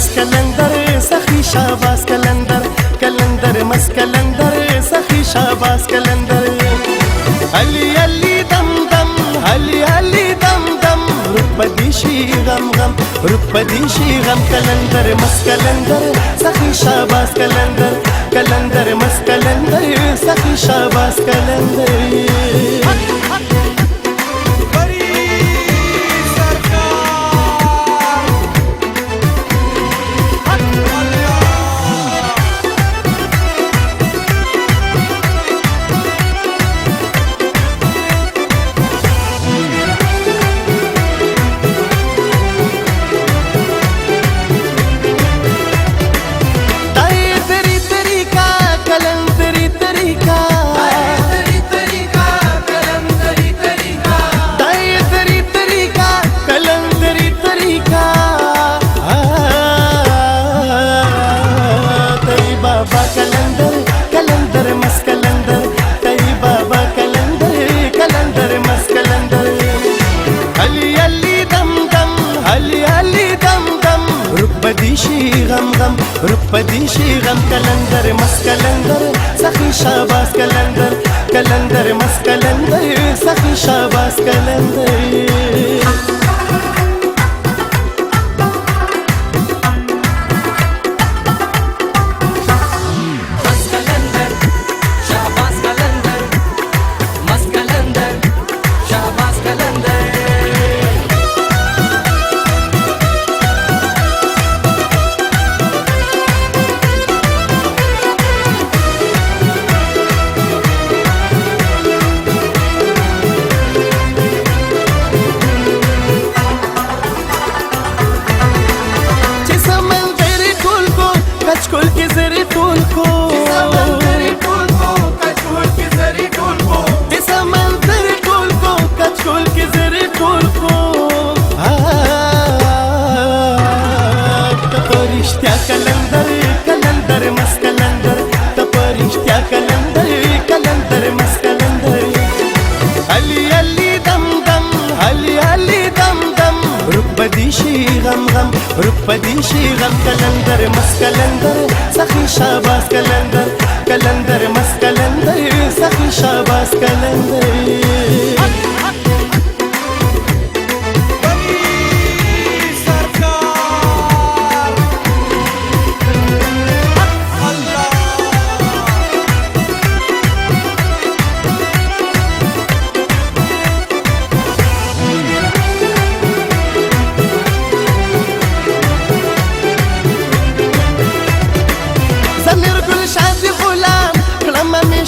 مس کلندر سخی شاباس کلندر کلندر مس کلندر سخی شاباس کلندر علی علی دم دم علی علی دم دم رپدیشی غم غم رپدیشی غم کلندر مس کلندر سخی شاباس کلندر کلندر مس کلندر سخی شاباس کلندر رپدیشی غم غم رپدیشی غم کلندر مس کلندر سخی شاباس کلندر کلندر مس کلندر سخی شاباس کلندر کچکول کی زری ټول کو سمندر ټول کو کچکول کی زری ټول کو سمندر ټول کو کچکول کی زری ټول کو تپرشتیا کلندر کلندر مس کلندر تپرشتیا کلندر کلندر مس کلندر علی علی دم دم علی علی دم دم رپدیشی غم غم رپدیشی غم کلندر مس کلندر سخی شاباس کلندر کلندر مس کلندر سخی شاباس کلندر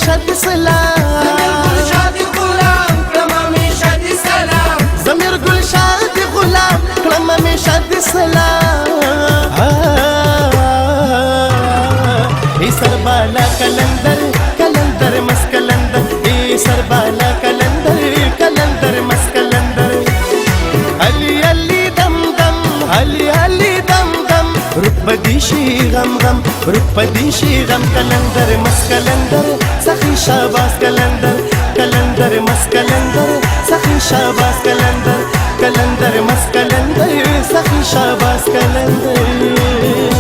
شادی سلام زمیر گل شادی غلام کلم می شادی سلام ای سربالا کلندر کلندر مس کلندر ای سربالا کلندر کلندر مس کلندر علی علی دم دم علی علی دم دم رپدیشی غم غم رپدیشی غم کلندر مس کلندر سخی شاباس کلندر کلندر مس کلندر سخی شاباس کلندر کلندر مس کلندر سخی شاباس کلندر